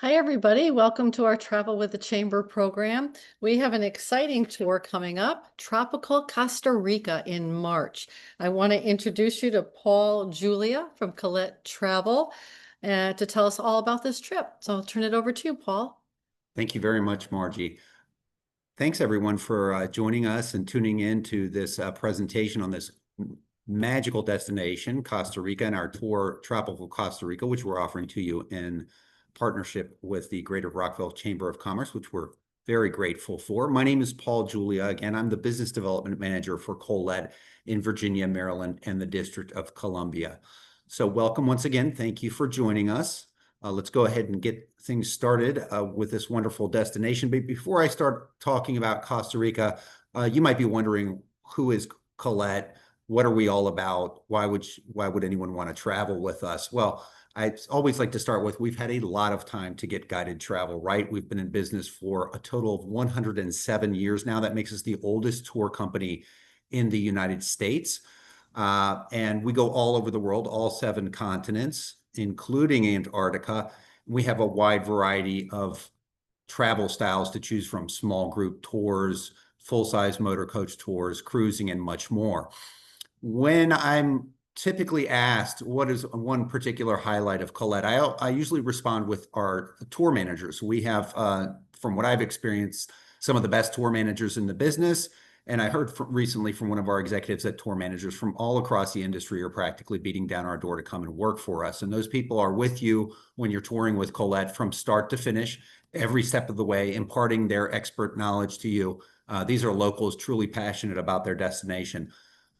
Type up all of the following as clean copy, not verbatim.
Hi, everybody. Welcome to our Travel with the Chamber program. We have an exciting tour coming up, Tropical Costa Rica in March. I want to introduce you to Paul Julia from Colette Travel to tell us all about this trip. So I'll turn it over to you, Paul. Thank you very much, Margie. Thanks, everyone, for joining us and tuning in to this presentation on this magical destination, Costa Rica, and our tour, Tropical Costa Rica, which we're offering to you in partnership with the Greater Rockville Chamber of Commerce, which we're very grateful for. My name is Paul Julia. Again, I'm the Business Development Manager for Colette in Virginia, Maryland, and the District of Columbia. So welcome once again. Thank you for joining us. Let's go ahead and get things started with this wonderful destination. But before I start talking about Costa Rica, you might be wondering, who is Colette? What are we all about? Why would anyone want to travel with us? Well, I always like to start with, we've had a lot of time to get guided travel, right? We've been in business for a total of 107 years now. That makes us the oldest tour company in the United States. And we go all over the world, all 7 continents, including Antarctica. We have a wide variety of travel styles to choose from: small group tours, full-size motor coach tours, cruising, and much more. When I'm typically asked what is one particular highlight of Colette, I usually respond with our tour managers. We have, from what I've experienced, some of the best tour managers in the business. And I heard recently from one of our executives that tour managers from all across the industry are practically beating down our door to come and work for us. And those people are with you when you're touring with Colette from start to finish, every step of the way, imparting their expert knowledge to you. These are locals truly passionate about their destination.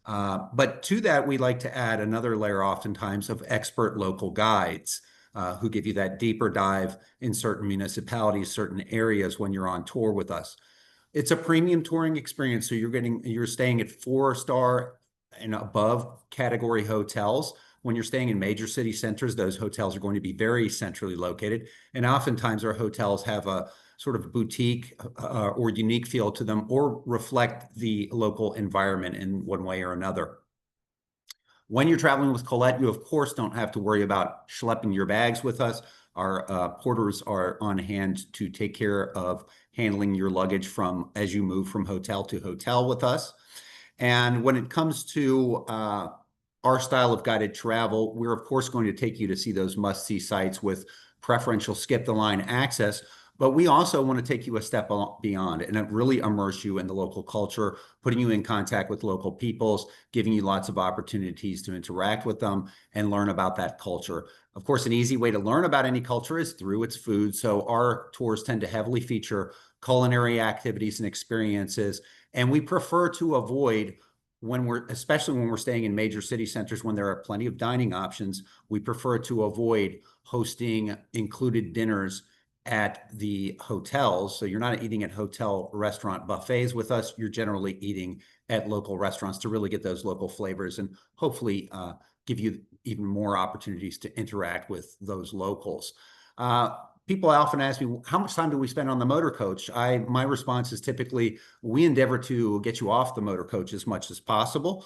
But to that, we like to add another layer oftentimes of expert local guides who give you that deeper dive in certain municipalities, certain areas when you're on tour with us. It's a premium touring experience, so you're staying at 4-star and above category hotels. When you're staying in major city centers, those hotels are going to be very centrally located, and oftentimes our hotels have a sort of boutique or unique feel to them, or reflect the local environment in one way or another. When you're traveling with Colette, you of course don't have to worry about schlepping your bags with us. Our porters are on hand to take care of handling your luggage as you move from hotel to hotel with us. And when it comes to our style of guided travel, we're of course going to take you to see those must-see sites with preferential skip-the-line access. But we also want to take you a step beyond and really immerse you in the local culture, putting you in contact with local peoples, giving you lots of opportunities to interact with them and learn about that culture. Of course, an easy way to learn about any culture is through its food. So our tours tend to heavily feature culinary activities and experiences. And we prefer to avoid, especially when we're staying in major city centers, when there are plenty of dining options, we prefer to avoid hosting included dinners at the hotels. So you're not eating at hotel restaurant buffets with us. You're generally eating at local restaurants to really get those local flavors and hopefully give you even more opportunities to interact with those locals. People often ask me, how much time do we spend on the motor coach? My response is typically, we endeavor to get you off the motor coach as much as possible.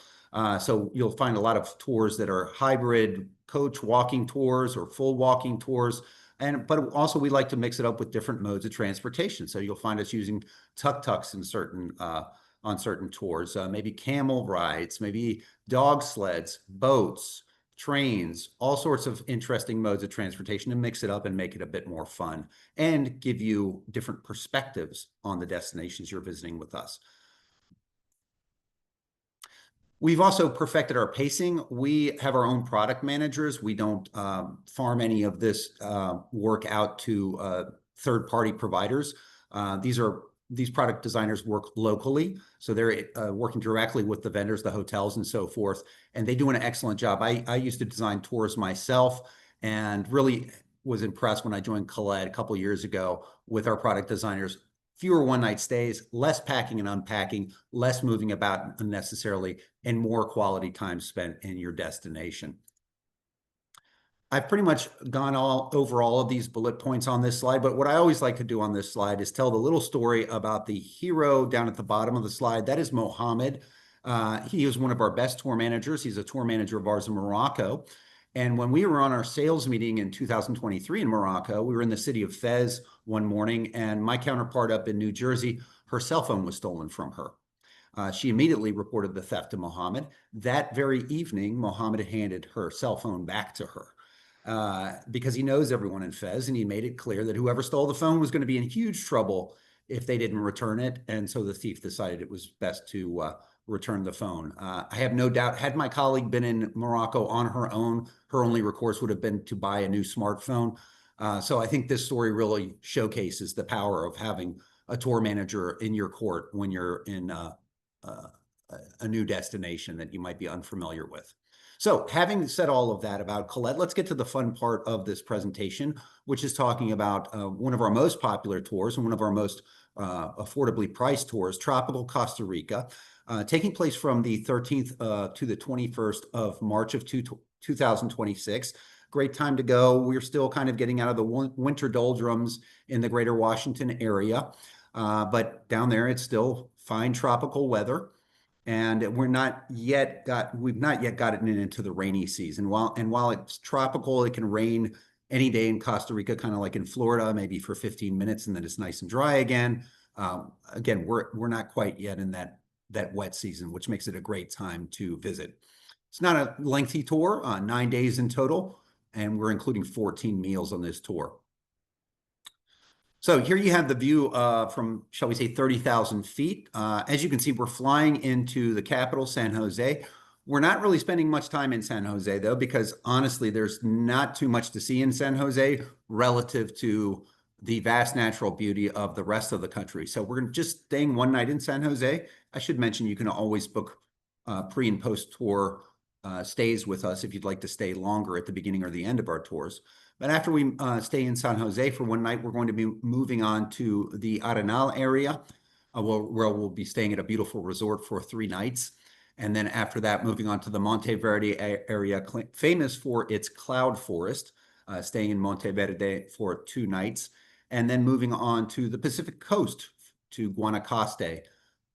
So you'll find a lot of tours that are hybrid coach walking tours or full walking tours. But also we like to mix it up with different modes of transportation. So you'll find us using tuk-tuks on certain tours, maybe camel rides, maybe dog sleds, boats, trains, all sorts of interesting modes of transportation, to mix it up and make it a bit more fun and give you different perspectives on the destinations you're visiting with us. We've also perfected our pacing. We have our own product managers. We don't farm any of this work out to third-party providers. These product designers work locally, so they're working directly with the vendors, the hotels, and so forth, and they do an excellent job. I used to design tours myself and really was impressed when I joined Colette a couple of years ago with our product designers. Fewer one-night stays, less packing and unpacking, less moving about unnecessarily, and more quality time spent in your destination. I've pretty much gone over all of these bullet points on this slide, but what I always like to do on this slide is tell the little story about the hero down at the bottom of the slide. That is Mohammed. He is one of our best tour managers. He's a tour manager of ours in Morocco. And when we were on our sales meeting in 2023 in Morocco, we were in the city of Fez one morning, and my counterpart up in New Jersey, her cell phone was stolen from her. She immediately reported the theft to Mohammed. That very evening, Mohammed handed her cell phone back to her because he knows everyone in Fez, and he made it clear that whoever stole the phone was going to be in huge trouble if they didn't return it. And so the thief decided it was best to return the phone. I have no doubt, had my colleague been in Morocco on her own, her only recourse would have been to buy a new smartphone. So I think this story really showcases the power of having a tour manager in your court when you're in a new destination that you might be unfamiliar with. So having said all of that about Colette, let's get to the fun part of this presentation, which is talking about one of our most popular tours and one of our most affordably priced tours, Tropical Costa Rica, taking place from the 13th to the 21st of March of 2026. Great time to go. We're still kind of getting out of the winter doldrums in the greater Washington area, but down there it's still fine tropical weather. And we've not yet gotten into the rainy season. While it's tropical, it can rain any day in Costa Rica, kind of like in Florida, maybe for 15 minutes, and then it's nice and dry again. Again, we're not quite yet in that wet season, which makes it a great time to visit. It's not a lengthy tour, 9 days in total, and we're including 14 meals on this tour. So here you have the view from, shall we say, 30,000 feet. As you can see, we're flying into the capital, San Jose. We're not really spending much time in San Jose, though, because honestly, there's not too much to see in San Jose relative to the vast natural beauty of the rest of the country. So we're just staying one night in San Jose. I should mention you can always book pre and post tour stays with us if you'd like to stay longer at the beginning or the end of our tours. But after we stay in San Jose for one night, we're going to be moving on to the Arenal area, where we'll be staying at a beautiful resort for 3 nights. And then after that, moving on to the Monteverde area, famous for its cloud forest, staying in Monteverde for 2 nights. And then moving on to the Pacific coast to Guanacaste,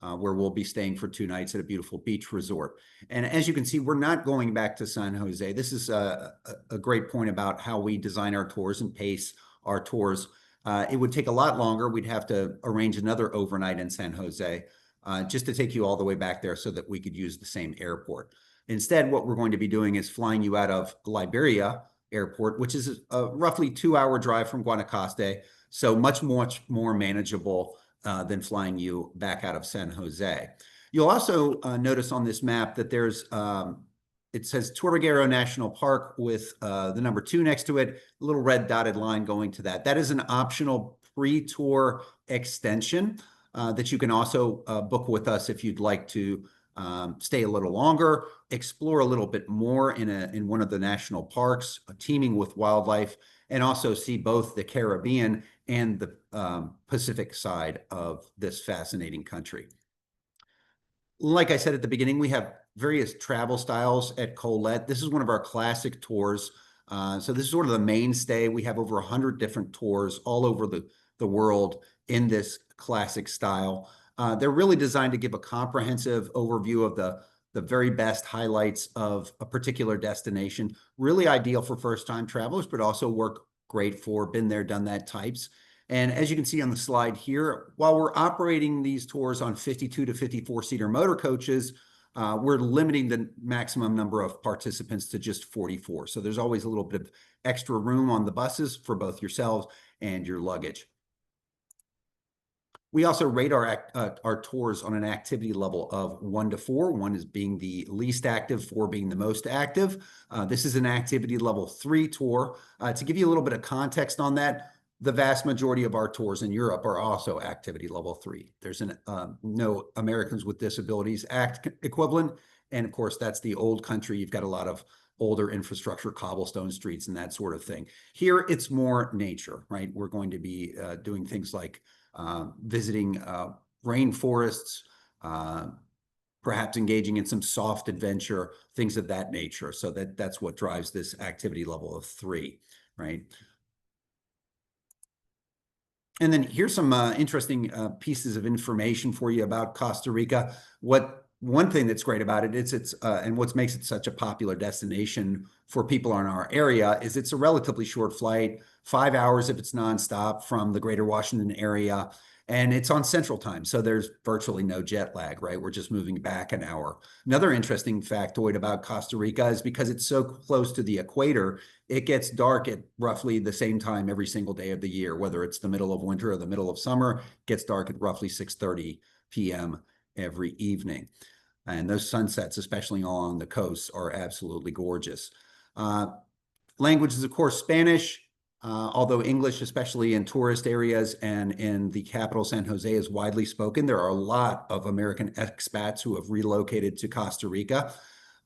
where we'll be staying for 2 nights at a beautiful beach resort. And as you can see, we're not going back to San Jose. This is a great point about how we design our tours and pace our tours. It would take a lot longer. We'd have to arrange another overnight in San Jose just to take you all the way back there so that we could use the same airport. Instead, what we're going to be doing is flying you out of Liberia Airport, which is a roughly 2-hour drive from Guanacaste, so much more manageable than flying you back out of San Jose. You'll also notice on this map that there's, it says Tortuguero National Park with the number 2 next to it, a little red dotted line going to that. That is an optional pre-tour extension that you can also book with us if you'd like to stay a little longer, explore a little bit more in one of the national parks, teeming with wildlife, and also see both the Caribbean and the Pacific side of this fascinating country. Like I said at the beginning, we have various travel styles at Colette. This is one of our classic tours. So this is sort of the mainstay. We have over 100 different tours all over the world in this classic style. They're really designed to give a comprehensive overview of the very best highlights of a particular destination. Really ideal for first-time travelers, but also work great for been there, done that types. And as you can see on the slide here, while we're operating these tours on 52 to 54-seater motor coaches, we're limiting the maximum number of participants to just 44. So there's always a little bit of extra room on the buses for both yourselves and your luggage. We also rate our tours on an activity level of 1 to 4, 1 is being the least active, 4 being the most active. This is an activity level 3 tour. To give you a little bit of context on that, the vast majority of our tours in Europe are also activity level 3. There's no Americans with Disabilities Act equivalent. And of course, that's the old country. You've got a lot of older infrastructure, cobblestone streets, and that sort of thing. Here, it's more nature, right? We're going to be doing things like visiting rainforests, perhaps engaging in some soft adventure, things of that nature. So that's what drives this activity level of 3, right? And then here's some interesting pieces of information for you about Costa Rica. What one thing that's great about it is and what makes it such a popular destination for people in our area is it's a relatively short flight, 5 hours if it's nonstop from the greater Washington area. And it's on Central Time, so there's virtually no jet lag, right? We're just moving back an hour. Another interesting factoid about Costa Rica is because it's so close to the equator, it gets dark at roughly the same time every single day of the year, whether it's the middle of winter or the middle of summer, it gets dark at roughly 6:30 p.m. every evening. And those sunsets, especially along the coast, are absolutely gorgeous. Uh, Language is, of course, Spanish, although English, especially in tourist areas and in the capital, San Jose, is widely spoken. There are a lot of American expats who have relocated to Costa Rica.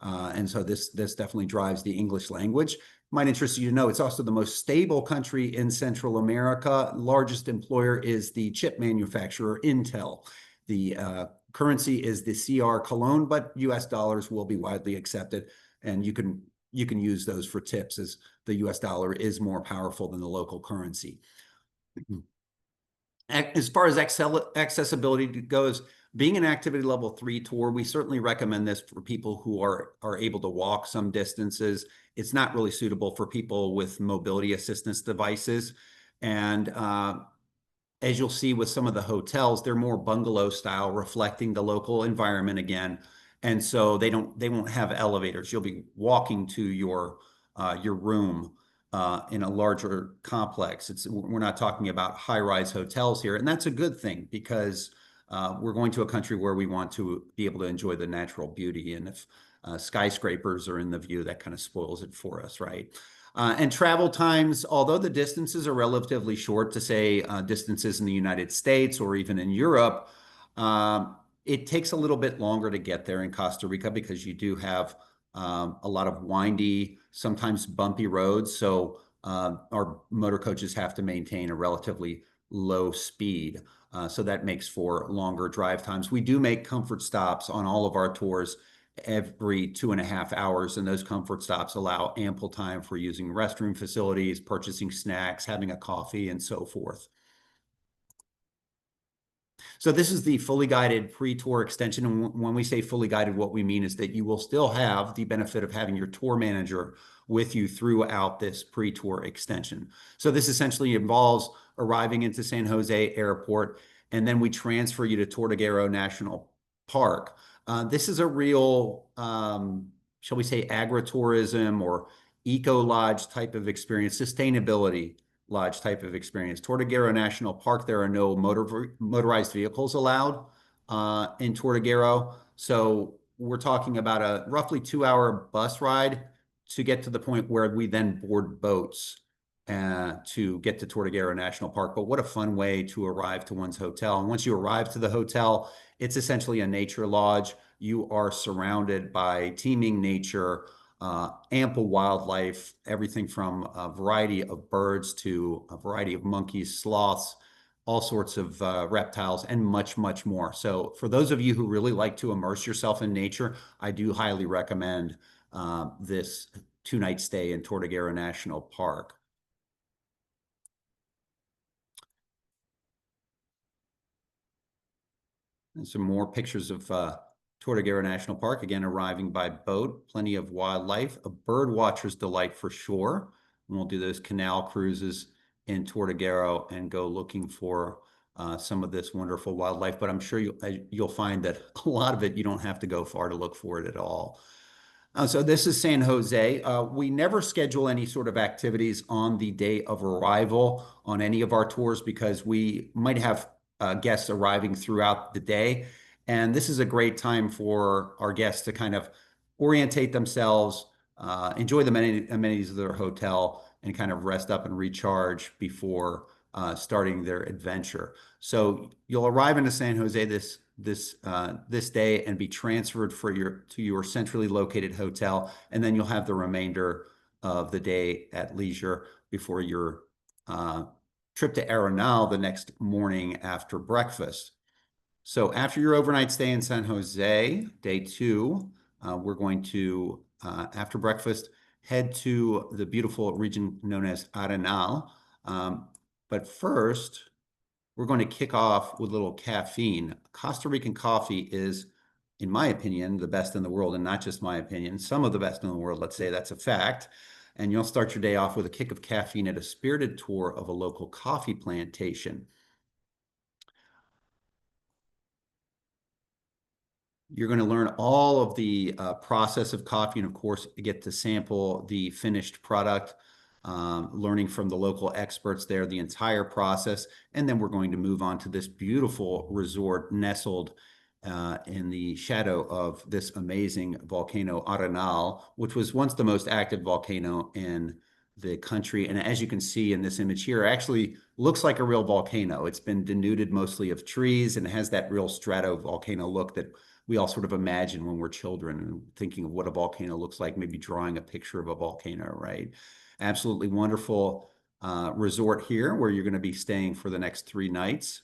And so this definitely drives the English language. Might interest you to know it's also the most stable country in Central America. Largest employer is the chip manufacturer Intel. The currency is the CR Cologne, but US dollars will be widely accepted, and you can use those for tips as the US dollar is more powerful than the local currency. As far as accessibility goes, being an activity level 3 tour, we certainly recommend this for people who are able to walk some distances. It's not really suitable for people with mobility assistance devices. And as you'll see with some of the hotels, they're more bungalow style, reflecting the local environment again. And so they won't have elevators. You'll be walking to your room in a larger complex. We're not talking about high-rise hotels here, and that's a good thing because we're going to a country where we want to be able to enjoy the natural beauty. And if skyscrapers are in the view, that kind of spoils it for us, right? And travel times, although the distances are relatively short to say distances in the United States or even in Europe, it takes a little bit longer to get there in Costa Rica because you do have a lot of windy, sometimes bumpy roads. So our motor coaches have to maintain a relatively low speed. So that makes for longer drive times. We do make comfort stops on all of our tours every 2.5 hours, and those comfort stops allow ample time for using restroom facilities, purchasing snacks, having a coffee, and so forth. So this is the fully guided pre-tour extension. And when we say fully guided, what we mean is that you will still have the benefit of having your tour manager with you throughout this pre-tour extension. So this essentially involves arriving into San Jose Airport, and then we transfer you to Tortuguero National Park. This is a real, shall we say, agritourism or eco-lodge type of experience, sustainability lodge type of experience. Tortuguero National Park, there are no motorized vehicles allowed in Tortuguero. So we're talking about a roughly 2-hour bus ride to get to the point where we then board boats to get to Tortuguero National Park. But what a fun way to arrive to one's hotel. And once you arrive to the hotel, it's essentially a nature lodge. You are surrounded by teeming nature, ample wildlife, everything from a variety of birds to a variety of monkeys, sloths, all sorts of reptiles, and much, much more. So for those of you who really like to immerse yourself in nature, I do highly recommend this 2-night stay in Tortuguero National Park. And some more pictures of Tortuguero National Park, again, arriving by boat, plenty of wildlife, a bird watcher's delight for sure. And we'll do those canal cruises in Tortuguero and go looking for some of this wonderful wildlife. But I'm sure you'll find that a lot of it, you don't have to go far to look for it at all. So this is San Jose. We never schedule any sort of activities on the day of arrival on any of our tours because we might have guests arriving throughout the day. And this is a great time for our guests to kind of orientate themselves, enjoy the amenities of their hotel, and kind of rest up and recharge before starting their adventure. So you'll arrive into San Jose this day and be transferred to your centrally located hotel, and then you'll have the remainder of the day at leisure before your trip to Arenal the next morning after breakfast. So after your overnight stay in San Jose, day 2, we're going to, after breakfast, head to the beautiful region known as Arenal. But first, we're going to kick off with a little caffeine. Costa Rican coffee is in my opinion, the best in the world, and not just my opinion, some of the best in the world, let's say that's a fact. And you'll start your day off with a kick of caffeine at a spirited tour of a local coffee plantation. You're going to learn all of the process of coffee, and of course, get to sample the finished product, learning from the local experts there, the entire process. And then we're going to move on to this beautiful resort nestled in the shadow of this amazing volcano Arenal, which was once the most active volcano in the country. And as you can see in this image here, actually looks like a real volcano. It's been denuded mostly of trees and has that real stratovolcano look that we all sort of imagine when we're children and thinking of what a volcano looks like, maybe drawing a picture of a volcano, right? Absolutely wonderful resort here where you're going to be staying for the next 3 nights.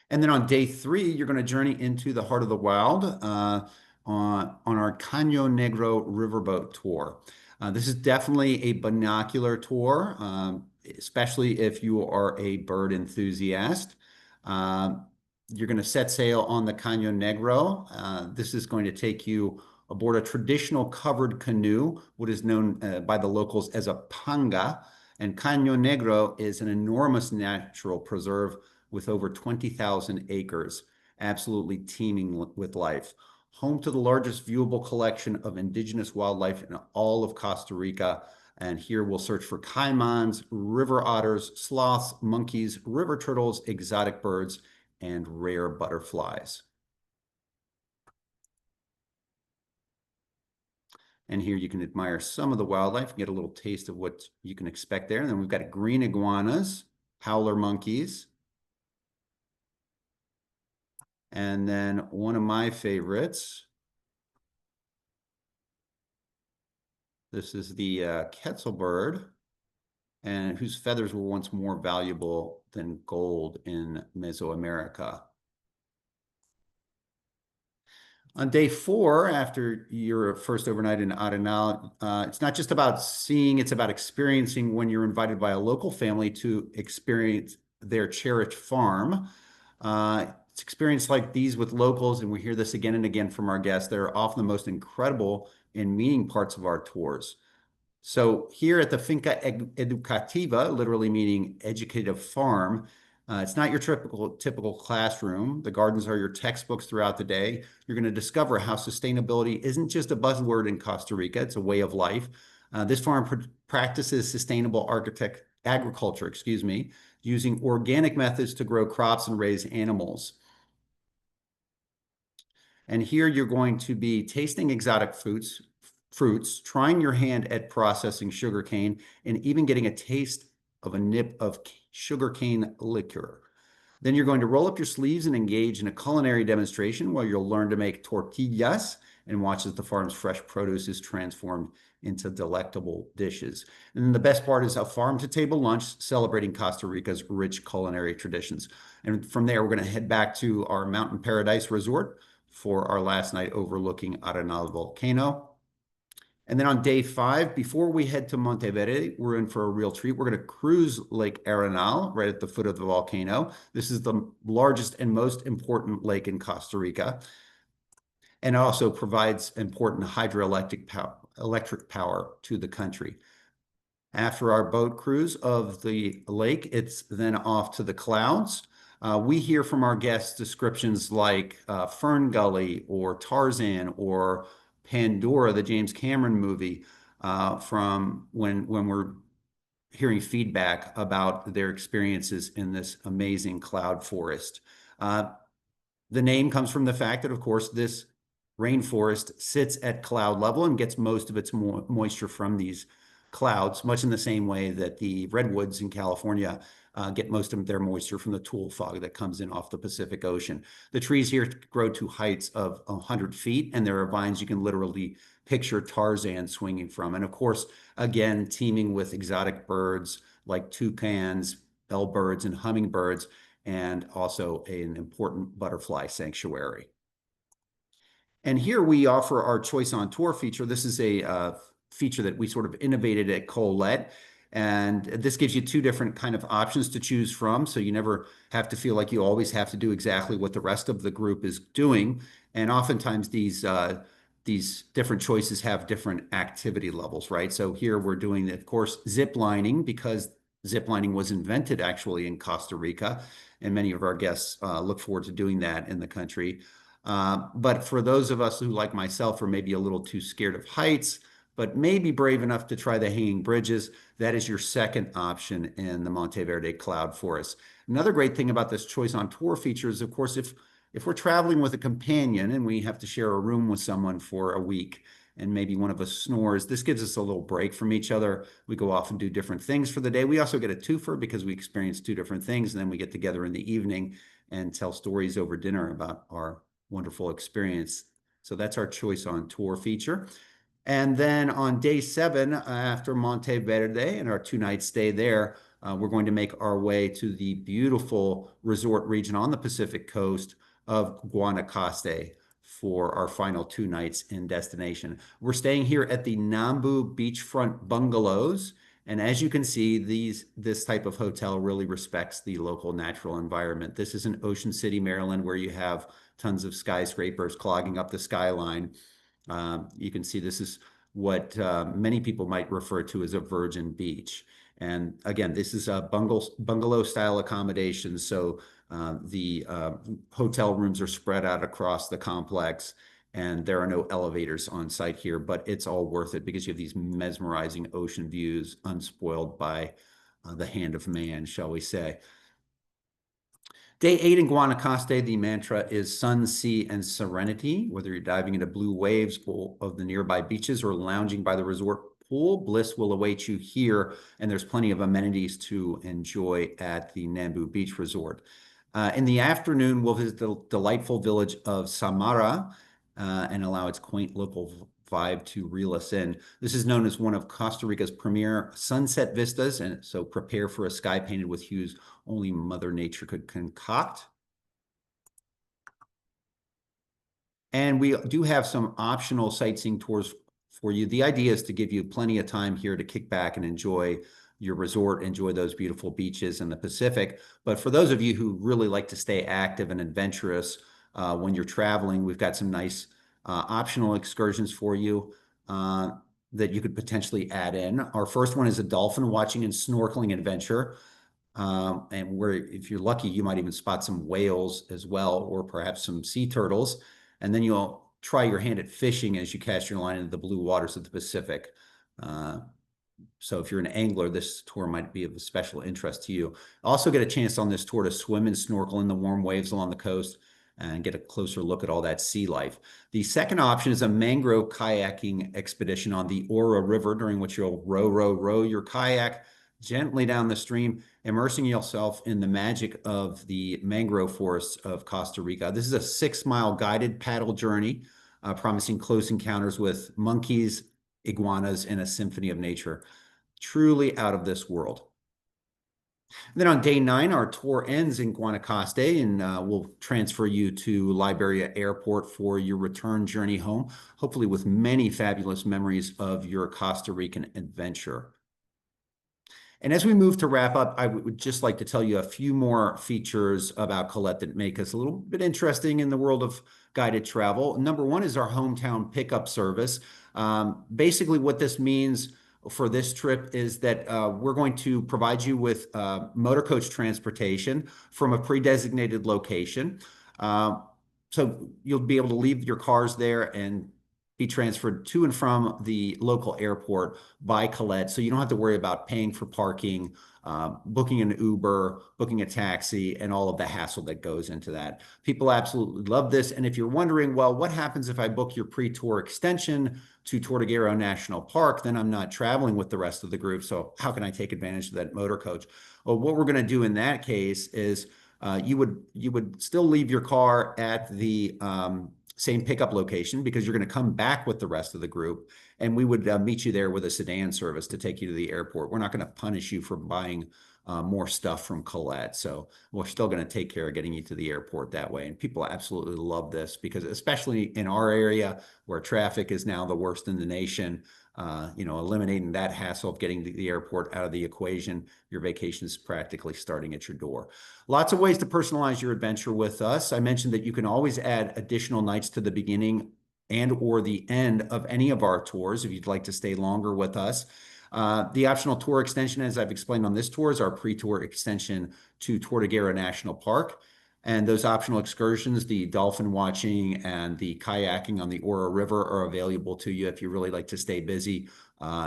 And then on day 3, you're going to journey into the heart of the wild on our Caño Negro riverboat tour. This is definitely a binocular tour, especially if you are a bird enthusiast. You're going to set sail on the Caño Negro. This is going to take you aboard a traditional covered canoe, what is known by the locals as a panga. And Caño Negro is an enormous natural preserve with over 20,000 acres, absolutely teeming with life. Home to the largest viewable collection of indigenous wildlife in all of Costa Rica. And here we'll search for caimans, river otters, sloths, monkeys, river turtles, exotic birds, and rare butterflies. And here you can admire some of the wildlife, get a little taste of what you can expect there. And then we've got green iguanas, howler monkeys, and then one of my favorites, this is the Quetzal bird, and whose feathers were once more valuable than gold in Mesoamerica. On day 4, after your first overnight in Arenal, it's not just about seeing, it's about experiencing when you're invited by a local family to experience their cherished farm. It's experience like these with locals, and we hear this again and again from our guests. They're often the most incredible and meaning parts of our tours. So here at the Finca Educativa, literally meaning educative farm, it's not your typical classroom. The gardens are your textbooks throughout the day. You're going to discover how sustainability isn't just a buzzword in Costa Rica, it's a way of life. This farm practices sustainable agriculture, using organic methods to grow crops and raise animals. And here you're going to be tasting exotic fruits, trying your hand at processing sugarcane, and even getting a taste of a nip of sugarcane liquor. Then you're going to roll up your sleeves and engage in a culinary demonstration where you'll learn to make tortillas and watch as the farm's fresh produce is transformed into delectable dishes. And then the best part is a farm-to-table lunch celebrating Costa Rica's rich culinary traditions. And from there, we're going to head back to our Mountain Paradise Resort for our last night overlooking Arenal Volcano. And then on day 5, before we head to Monteverde, we're in for a real treat. We're going to cruise Lake Arenal right at the foot of the volcano. This is the largest and most important lake in Costa Rica, and also provides important hydroelectric power to the country. After our boat cruise of the lake, it's then off to the clouds. We hear from our guests descriptions like Fern Gully or Tarzan or Pandora, the James Cameron movie, from when we're hearing feedback about their experiences in this amazing cloud forest. The name comes from the fact that, of course, this rainforest sits at cloud level and gets most of its moisture from these clouds, much in the same way that the redwoods in California get most of their moisture from the tulle fog that comes in off the Pacific Ocean. The trees here grow to heights of 100 feet, and there are vines you can literally picture Tarzan swinging from. And of course, again, teeming with exotic birds like toucans, bellbirds, and hummingbirds, and also an important butterfly sanctuary. And here we offer our Choice on Tour feature. This is a feature that we sort of innovated at Colette. And this gives you two different kind of options to choose from. So you never have to feel like you always have to do exactly what the rest of the group is doing. And oftentimes these different choices have different activity levels, right? So here we're doing, of course, zip lining because zip lining was invented actually in Costa Rica. And many of our guests look forward to doing that in the country. But for those of us who, like myself, are maybe a little too scared of heights, but maybe brave enough to try the hanging bridges, that is your second option in the Monteverde Cloud Forest. Another great thing about this choice on tour feature is, of course, if we're traveling with a companion and we have to share a room with someone for a week, and maybe one of us snores, this gives us a little break from each other. We go off and do different things for the day. We also get a twofer because we experience two different things, and then we get together in the evening and tell stories over dinner about our wonderful experience. So that's our choice on tour feature. And then on day 7, after Monteverde and our 2-night stay there, we're going to make our way to the beautiful resort region on the Pacific coast of Guanacaste for our final 2 nights in destination. We're staying here at the Nambu Beachfront Bungalows. And as you can see, this type of hotel really respects the local natural environment. This is in Ocean City, Maryland, where you have tons of skyscrapers clogging up the skyline. You can see this is what many people might refer to as a virgin beach. And again, this is a bungalow style accommodation. So the hotel rooms are spread out across the complex, and there are no elevators on site here, but it's all worth it because you have these mesmerizing ocean views unspoiled by the hand of man, shall we say. Day 8 in Guanacaste, the mantra is sun, sea, and serenity. Whether you're diving into blue waves of the nearby beaches or lounging by the resort pool, bliss will await you here, and there's plenty of amenities to enjoy at the Nambu Beach Resort. In the afternoon, we'll visit the delightful village of Samara and allow its quaint local vibe to reel us in. This is known as one of Costa Rica's premier sunset vistas, and so prepare for a sky painted with hues only Mother Nature could concoct. And we do have some optional sightseeing tours for you. The idea is to give you plenty of time here to kick back and enjoy your resort, enjoy those beautiful beaches in the Pacific. But for those of you who really like to stay active and adventurous when you're traveling, we've got some nice optional excursions for you that you could potentially add in. Our first one is a dolphin watching and snorkeling adventure. And where, if you're lucky, you might even spot some whales as well, or perhaps some sea turtles. And then you'll try your hand at fishing as you cast your line into the blue waters of the Pacific. So if you're an angler, this tour might be of a special interest to you. Also get a chance on this tour to swim and snorkel in the warm waves along the coast and get a closer look at all that sea life. The second option is a mangrove kayaking expedition on the Ora River, during which you'll row your kayak gently down the stream, immersing yourself in the magic of the mangrove forests of Costa Rica. This is a 6-mile guided paddle journey, promising close encounters with monkeys, iguanas, and a symphony of nature. Truly out of this world. And then on day 9, our tour ends in Guanacaste, and we'll transfer you to Liberia Airport for your return journey home, hopefully with many fabulous memories of your Costa Rican adventure. And as we move to wrap up, I would just like to tell you a few more features about Colette that make us a little bit interesting in the world of guided travel. Number 1 is our hometown pickup service. Basically, what this means for this trip is that we're going to provide you with motor coach transportation from a pre-designated location. So you'll be able to leave your cars there and be transferred to and from the local airport by Colette. So you don't have to worry about paying for parking, booking an Uber, booking a taxi, and all of the hassle that goes into that. People absolutely love this. And if you're wondering, well, what happens if I book your pre-tour extension to Tortuguero National Park? Then I'm not traveling with the rest of the group. So how can I take advantage of that motor coach? Well, what we're going to do in that case is you would still leave your car at the same pickup location, because you're going to come back with the rest of the group, and we would meet you there with a sedan service to take you to the airport. We're not going to punish you for buying more stuff from Colette. So we're still going to take care of getting you to the airport that way. And people absolutely love this, because especially in our area where traffic is now the worst in the nation, eliminating that hassle of getting the airport out of the equation. Your vacation is practically starting at your door. Lots of ways to personalize your adventure with us. I mentioned that you can always add additional nights to the beginning and or the end of any of our tours if you'd like to stay longer with us. The optional tour extension, as I've explained on this tour, is our pre-tour extension to Tortuguera National Park. And those optional excursions, the dolphin watching and the kayaking on the Oro River, are available to you if you really like to stay busy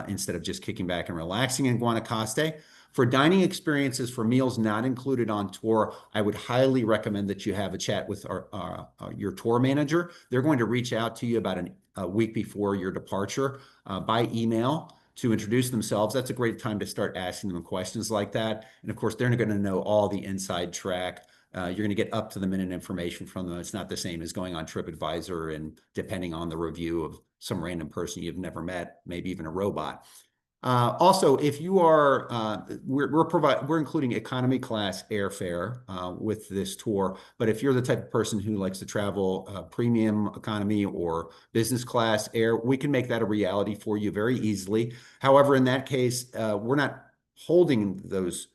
instead of just kicking back and relaxing in Guanacaste. For dining experiences for meals not included on tour, I would highly recommend that you have a chat with your tour manager. They're going to reach out to you about a week before your departure by email to introduce themselves. That's a great time to start asking them questions like that. And of course, they're going to know all the inside track. You're going to get up to the minute information from them. It's not the same as going on TripAdvisor and depending on the review of some random person you've never met, maybe even a robot. Also, if you are, we're including economy class airfare with this tour. But if you're the type of person who likes to travel premium economy or business class air, we can make that a reality for you very easily. However, in that case, we're not holding those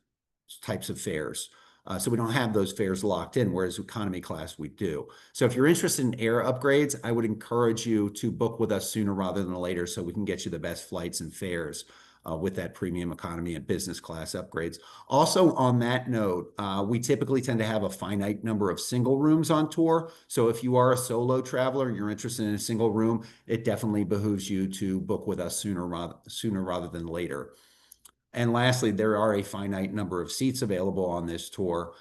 types of fares. So we don't have those fares locked in, whereas economy class we do. So if you're interested in air upgrades, I would encourage you to book with us sooner rather than later so we can get you the best flights and fares with that premium economy and business class upgrades. Also, on that note, we typically tend to have a finite number of single rooms on tour. So if you are a solo traveler and you're interested in a single room, it definitely behooves you to book with us sooner rather than later. And lastly, there are a finite number of seats available on this tour.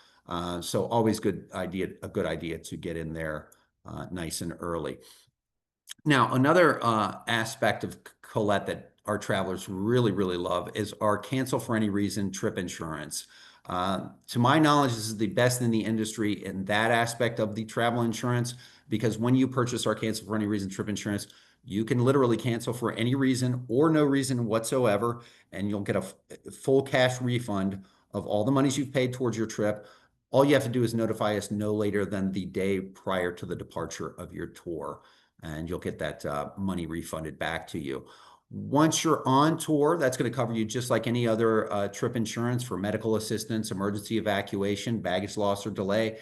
So always a good idea to get in there nice and early. Now, another aspect of Colette that our travelers really, really love is our cancel for any reason trip insurance. To my knowledge, this is the best in the industry in that aspect of the travel insurance, because when you purchase our cancel for any reason trip insurance, you can literally cancel for any reason or no reason whatsoever, and you'll get a full cash refund of all the monies you've paid towards your trip. All you have to do is notify us no later than the day prior to the departure of your tour, and you'll get that money refunded back to you. Once you're on tour, that's going to cover you just like any other trip insurance for medical assistance, emergency evacuation, baggage loss or delay,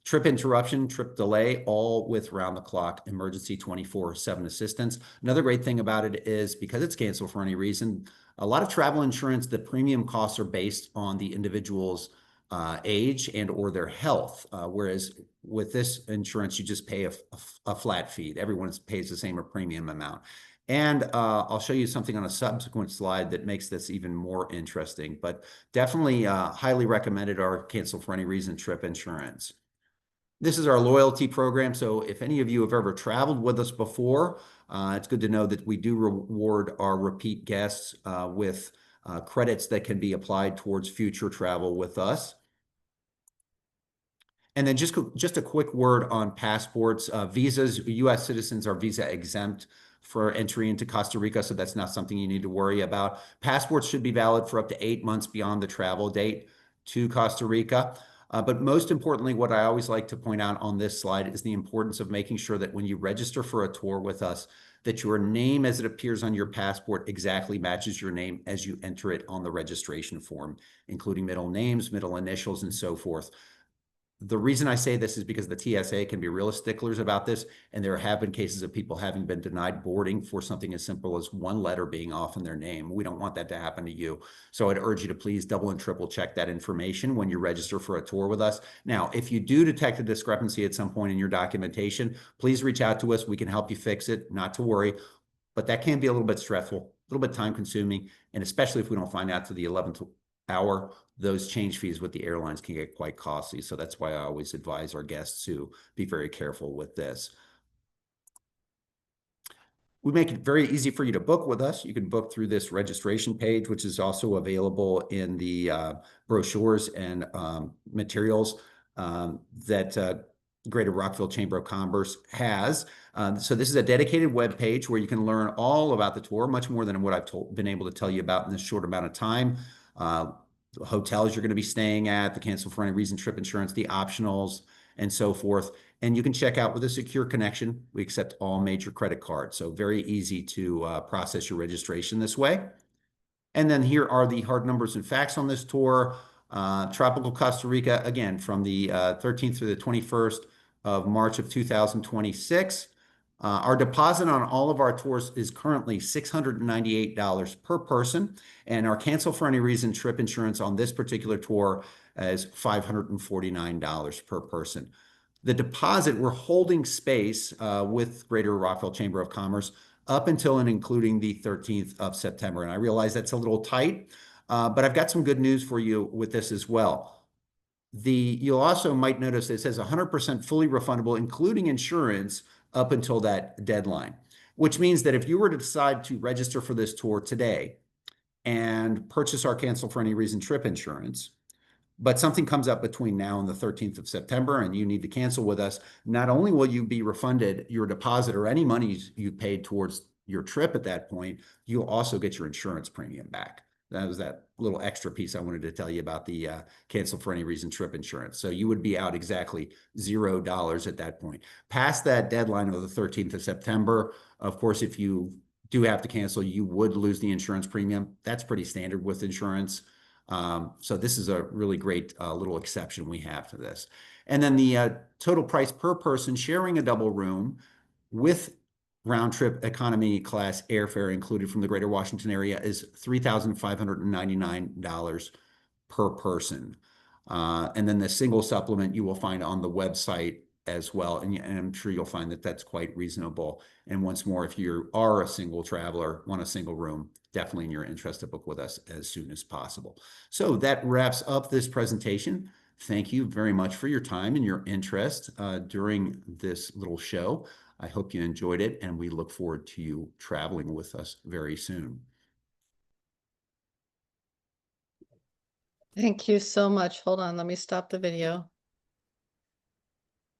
trip interruption, trip delay, all with round-the-clock emergency 24/7 assistance. Another great thing about it is because it's canceled for any reason, a lot of travel insurance, the premium costs are based on the individual's age and or their health, whereas with this insurance, you just pay a flat fee. Everyone pays the same premium amount. And I'll show you something on a subsequent slide that makes this even more interesting, but definitely highly recommended our cancel for any reason trip insurance. This is our loyalty program. So if any of you have ever traveled with us before, it's good to know that we do reward our repeat guests with credits that can be applied towards future travel with us. And then just a quick word on passports. Visas, U.S. citizens are visa exempt for entry into Costa Rica, so that's not something you need to worry about. Passports should be valid for up to 8 months beyond the travel date to Costa Rica. But most importantly, what I always like to point out on this slide is the importance of making sure that when you register for a tour with us, that your name as it appears on your passport exactly matches your name as you enter it on the registration form, including middle names, middle initials, and so forth. The reason I say this is because the TSA can be real sticklers about this, and there have been cases of people having been denied boarding for something as simple as one letter being off in their name. We don't want that to happen to you. So I'd urge you to please double and triple check that information when you register for a tour with us. Now, if you do detect a discrepancy at some point in your documentation, please reach out to us. We can help you fix it, not to worry. But that can be a little bit stressful, a little bit time consuming, and especially if we don't find out to the 11th hour, those change fees with the airlines can get quite costly. So that's why I always advise our guests to be very careful with this. We make it very easy for you to book with us. You can book through this registration page, which is also available in the brochures and materials that Greater Rockville Chamber of Commerce has. So this is a dedicated web page where you can learn all about the tour, much more than what I've been able to tell you about in this short amount of time. The hotels you're going to be staying at, the cancel for any reason trip insurance, the optionals, and so forth. And you can check out with a secure connection. We accept all major credit cards, so very easy to process your registration this way. And then here are the hard numbers and facts on this tour. Tropical Costa Rica, again, from the 13th through the 21st of March of 2026. Our deposit on all of our tours is currently $698 per person, and our cancel for any reason trip insurance on this particular tour is $549 per person. The deposit, we're holding space with Greater Rockville Chamber of Commerce up until and including the 13th of September. And I realize that's a little tight, but I've got some good news for you with this as well. You'll also might notice it says 100% fully refundable, including insurance, up until that deadline, which means that if you were to decide to register for this tour today and purchase our cancel for any reason trip insurance, but something comes up between now and the 13th of September and you need to cancel with us, not only will you be refunded your deposit or any money you paid towards your trip at that point, you'll also get your insurance premium back. That was that little extra piece I wanted to tell you about the cancel for any reason trip insurance. So you would be out exactly $0 at that point. Past that deadline of the 13th of September, of course, if you do have to cancel, you would lose the insurance premium. That's pretty standard with insurance. So this is a really great little exception we have to this. And then the total price per person sharing a double room with round trip economy class airfare included from the greater Washington area is $3,599 per person. And then the single supplement you will find on the website as well. And I'm sure you'll find that that's quite reasonable. And once more, if you are a single traveler, want a single room, definitely in your interest to book with us as soon as possible. So that wraps up this presentation. Thank you very much for your time and your interest during this little show. I hope you enjoyed it, and we look forward to you traveling with us very soon. Thank you so much. Hold on, let me stop the video.